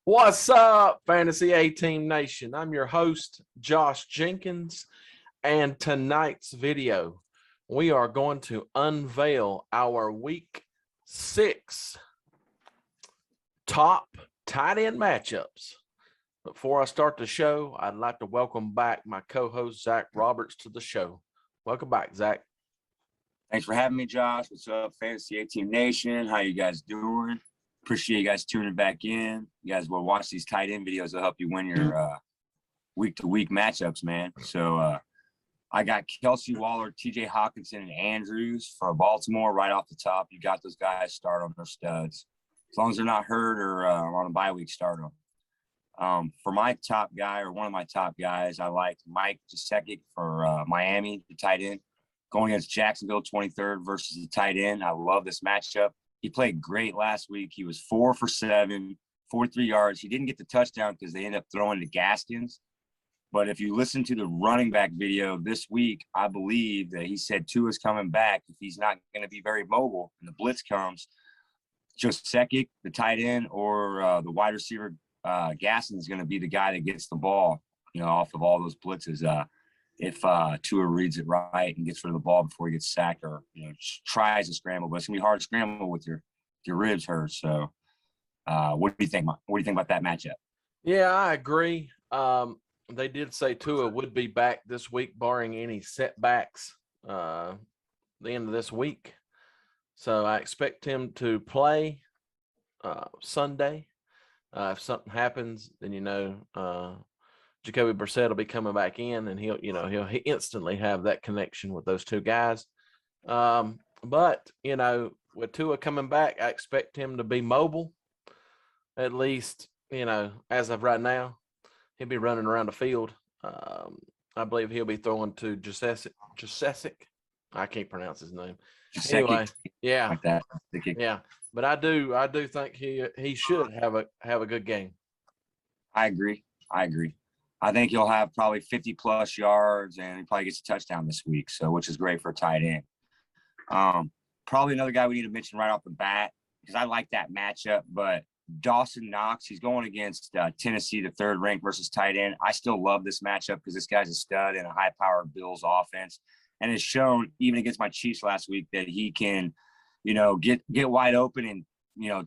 What's up, Fantasy A Team Nation? I'm your host, Josh Jenkins, and tonight's video, we are going to unveil our Week 6 top tight end matchups. Before I start the show, I'd like to welcome back my co-host, Zach Roberts, to the show. Welcome back, Zach. Thanks for having me, Josh. What's up, Fantasy A Team Nation? How you guys doing? Appreciate you guys tuning back in. You guys will watch these tight end videos. They'll help you win your week-to-week matchups, man. So I got Kelsey, Waller, TJ Hockenson, and Andrews for Baltimore right off the top. You got those guys, start on their studs. As long as they're not hurt or on a bye week, start them. For my top guy, or one of my top guys, I like Mike Gesicki for Miami, the tight end, going against Jacksonville, 23rd versus the tight end. I love this matchup. He played great last week. He was 4 for 7, 43 yards. He didn't get the touchdown because they ended up throwing to Gaskins. But if you listen to the running back video this week, I believe that he said Tua's coming back. If he's not going to be very mobile and the blitz comes, Gesicki, the tight end, or the wide receiver, Gaskins is going to be the guy that gets the ball, off of all those blitzes. If Tua reads it right and gets rid of the ball before he gets sacked, or tries to scramble, but it's gonna be hard to scramble with your ribs hurt. So, what do you think? What do you think about that matchup? Yeah, I agree. They did say Tua would be back this week, barring any setbacks. The end of this week, so I expect him to play Sunday. If something happens, then Jacoby Brissett will be coming back in, and he'll instantly have that connection with those two guys. But with Tua coming back, I expect him to be mobile. At least, as of right now, he'll be running around the field. I believe he'll be throwing to Gesicki. I can't pronounce his name. Anyway, yeah, like that. Yeah. But I do think he should have a good game. I agree. I think he'll have probably 50 plus yards, and he probably gets a touchdown this week. So, which is great for a tight end. Probably another guy we need to mention right off the bat, because I like that matchup, but Dawson Knox, he's going against Tennessee, the third ranked versus tight end. I still love this matchup because this guy's a stud in a high powered Bills offense, and has shown even against my Chiefs last week that he can, get wide open and,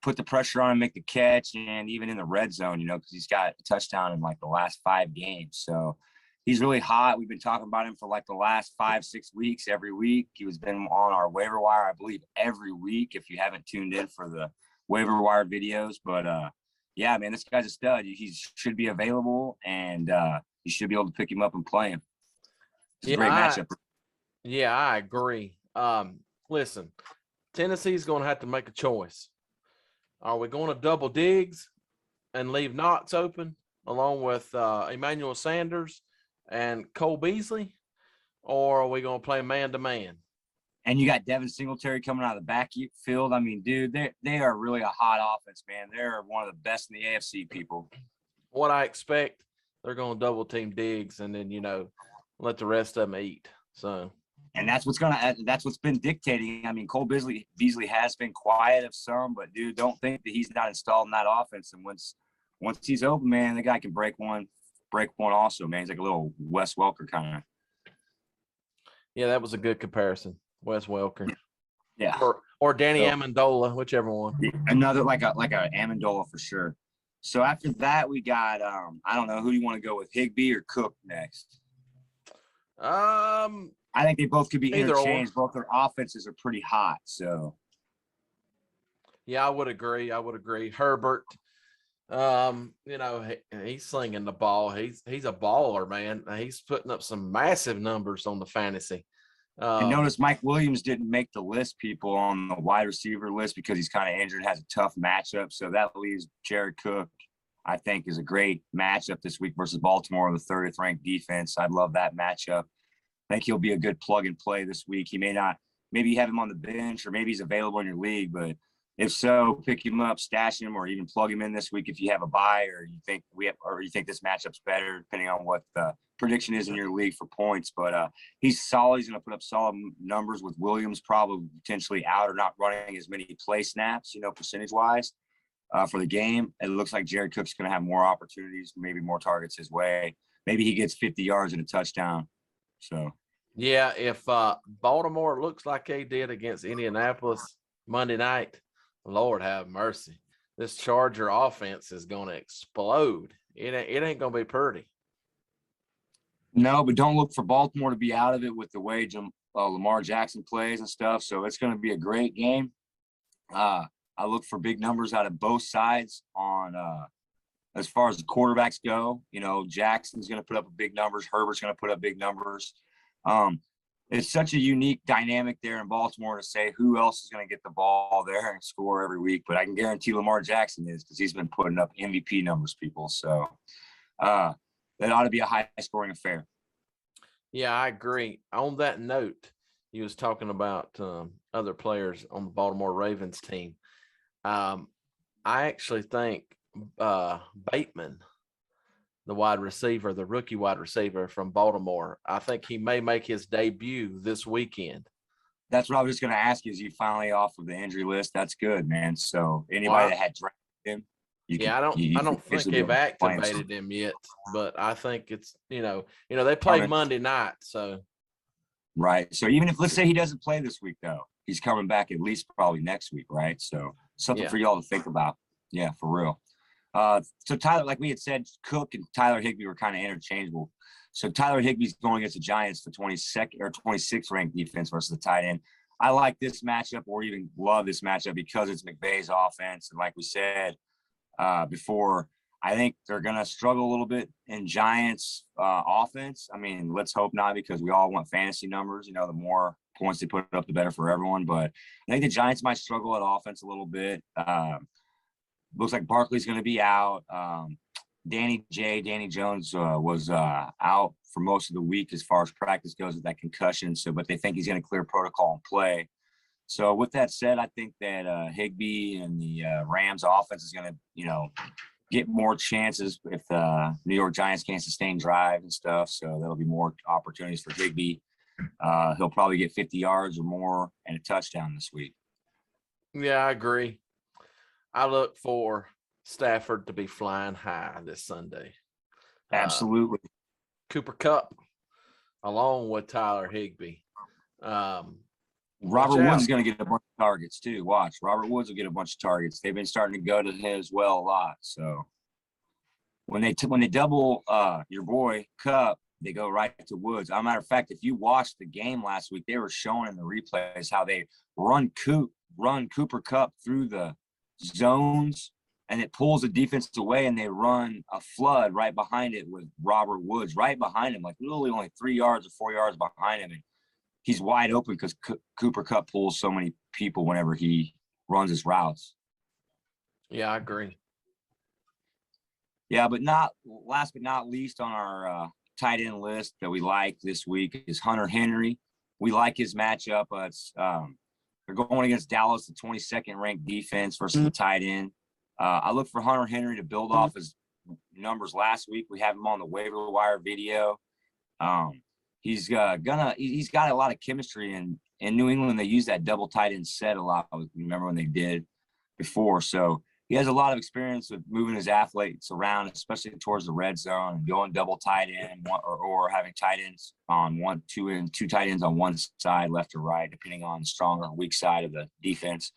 put the pressure on and make the catch, and even in the red zone, because he's got a touchdown in like the last 5 games. So he's really hot. We've been talking about him for like the last 5-6 weeks, every week. He was been on our waiver wire, I believe, every week, if you haven't tuned in for the waiver wire videos. But yeah, man, this guy's a stud. He should be available, and you should be able to pick him up and play him. It's a great matchup. Yeah, I agree. Listen, Tennessee's going to have to make a choice. Are we going to double Diggs and leave Knox open along with Emmanuel Sanders and Cole Beasley, or are we going to play man-to-man? And you got Devin Singletary coming out of the backfield. I mean, dude, they are really a hot offense, man. They're one of the best in the AFC, people. What I expect, they're going to double-team Diggs and then, let the rest of them eat. So. And that's what's been dictating. I mean, Cole Beasley has been quiet of some, but dude, don't think that he's not installed in that offense. And once he's open, man, the guy can break one also, man. He's like a little Wes Welker kind of. Yeah, that was a good comparison, Wes Welker. Yeah. Or Danny Amendola, whichever one. Another like a Amendola for sure. So after that, we got I don't know, who do you want to go with, Higbee or Cook next? I think they both could be interchanged. Both their offenses are pretty hot. So, yeah, I would agree. Herbert, he's slinging the ball. He's a baller, man. He's putting up some massive numbers on the fantasy. And notice Mike Williams didn't make the list, people, on the wide receiver list because he's kind of injured, has a tough matchup. So that leaves Jared Cook, I think, is a great matchup this week versus Baltimore, the 30th ranked defense. I love that matchup. I think he'll be a good plug and play this week. He may not, maybe you have him on the bench, or maybe he's available in your league, but if so, pick him up, stash him, or even plug him in this week if you have a bye, or you think this matchup's better, depending on what the prediction is in your league for points. But he's solid. He's going to put up solid numbers with Williams probably potentially out or not running as many play snaps, percentage wise. for the game. It looks like Jared Cook's going to have more opportunities, maybe more targets his way. Maybe he gets 50 yards and a touchdown. So, Yeah, if Baltimore looks like they did against Indianapolis Monday night, Lord have mercy. This Charger offense is going to explode. It ain't going to be pretty. no, but don't look for Baltimore to be out of it with the way Lamar Jackson plays and stuff. So it's going to be a great game. I look for big numbers out of both sides on as far as the quarterbacks go. You know, Jackson's going to put up big numbers. Herbert's going to put up big numbers. It's such a unique dynamic there in Baltimore to say who else is going to get the ball there and score every week. But I can guarantee Lamar Jackson is, because he's been putting up MVP numbers, people. So that ought to be a high-scoring affair. Yeah, I agree. On that note, he was talking about other players on the Baltimore Ravens team. I actually think Bateman, the wide receiver, the rookie wide receiver from Baltimore, I think he may make his debut this weekend. That's what I was just going to ask you. Is he finally off of the injury list? That's good, man. So anybody that had drafted him, I don't think they've activated him yet, but I think it's they play Monday night, so right. So even if, let's say he doesn't play this week, though, he's coming back at least probably next week, right? So something for y'all to think about. Yeah, for real. So Tyler, like we had said, Cook and Tyler Higbee were kind of interchangeable. So Tyler Higbee's going against the Giants, the 22nd or 26th ranked defense versus the tight end. I like this matchup, or even love this matchup, because it's McVay's offense. And like we said before, I think they're going to struggle a little bit in Giants offense. I mean, let's hope not, because we all want fantasy numbers. The more points they put up, the better for everyone. But I think the Giants might struggle at offense a little bit. Looks like Barkley's going to be out. Danny Jones was out for most of the week as far as practice goes with that concussion. But they think he's going to clear protocol and play. So with that said, I think that Higbee and the Rams offense is going to, get more chances if the New York Giants can't sustain drive and stuff. So there'll be more opportunities for Higbee. He'll probably get 50 yards or more and a touchdown this week. Yeah, I agree. I look for Stafford to be flying high this Sunday. Absolutely. Cooper Kupp, along with Tyler Higbee. Robert Woods is going to get a bunch of targets too. Watch. Robert Woods will get a bunch of targets. They've been starting to go to him as well a lot. So when they double your boy Kupp, they go right to Woods. As a matter of fact, if you watched the game last week, they were showing in the replays how they run Cooper Kupp through the zones, and it pulls the defense away, and they run a flood right behind it with Robert Woods right behind him, like literally only 3 yards or 4 yards behind him. And he's wide open because Cooper Kupp pulls so many people whenever he runs his routes. Yeah, I agree. Yeah, but last but not least on our tight end list that we like this week is Hunter Henry. We like his matchup. They're going against Dallas, the 22nd ranked defense versus the tight end. I look for Hunter Henry to build off his numbers last week. We have him on the waiver wire video. He's got a lot of chemistry, and in New England they use that double tight end set a lot. Remember when they did before? So he has a lot of experience with moving his athletes around, especially towards the red zone, and going double tight end or having tight ends on two tight ends on one side, left or right, depending on the strong or weak side of the defense.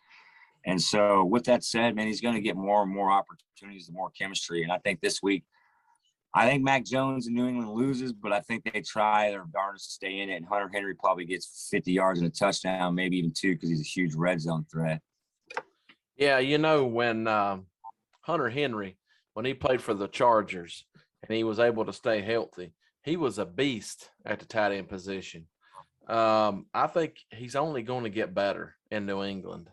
And so with that said, man, he's going to get more and more opportunities, the more chemistry. And I think this week, I think Mac Jones in New England loses, but I think they try their darndest to stay in it. And Hunter Henry probably gets 50 yards and a touchdown, maybe even 2, because he's a huge red zone threat. Yeah, when Hunter Henry, when he played for the Chargers and he was able to stay healthy, he was a beast at the tight end position. I think he's only going to get better in New England.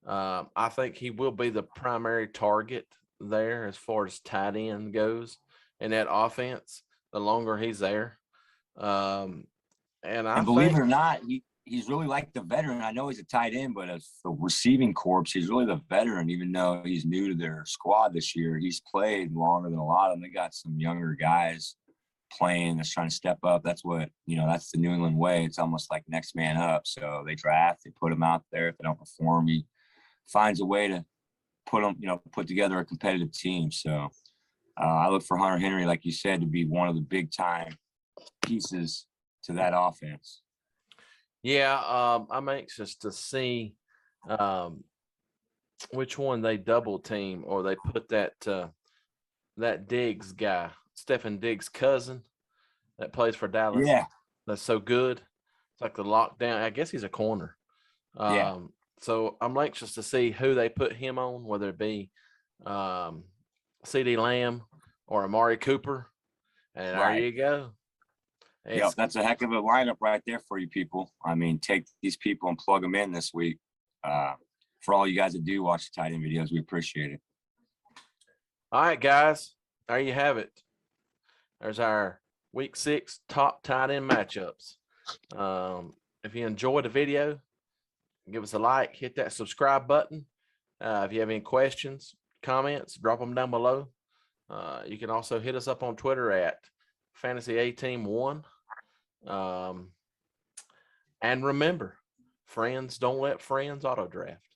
I think he will be the primary target there as far as tight end goes in that offense, the longer he's there. And believe it or not, he's really like the veteran. I know he's a tight end, but as the receiving corps, he's really the veteran, even though he's new to their squad this year. He's played longer than a lot of them. They got some younger guys playing that's trying to step up. That's what, that's the New England way. It's almost like next man up. So they draft, they put him out there. If they don't perform, he finds a way to put together a competitive team. So I look for Hunter Henry, like you said, to be one of the big time pieces to that offense. Yeah, I'm anxious to see which one they double team or they put that Diggs guy, Stephen Diggs' cousin that plays for Dallas. Yeah. That's so good. It's like the lockdown. I guess he's a corner. Yeah. So I'm anxious to see who they put him on, whether it be CeeDee Lamb or Amari Cooper. And there Right. you go. Yeah, that's a heck of a lineup right there for you people. I mean, take these people and plug them in this week. For all you guys that do watch the tight end videos, we appreciate it. All right, guys. There you have it. There's our week 6 top tight end matchups. If you enjoyed the video, give us a like, hit that subscribe button. If you have any questions, comments, drop them down below. You can also hit us up on Twitter at Fantasy A-Team 1. And remember, friends don't let friends auto draft.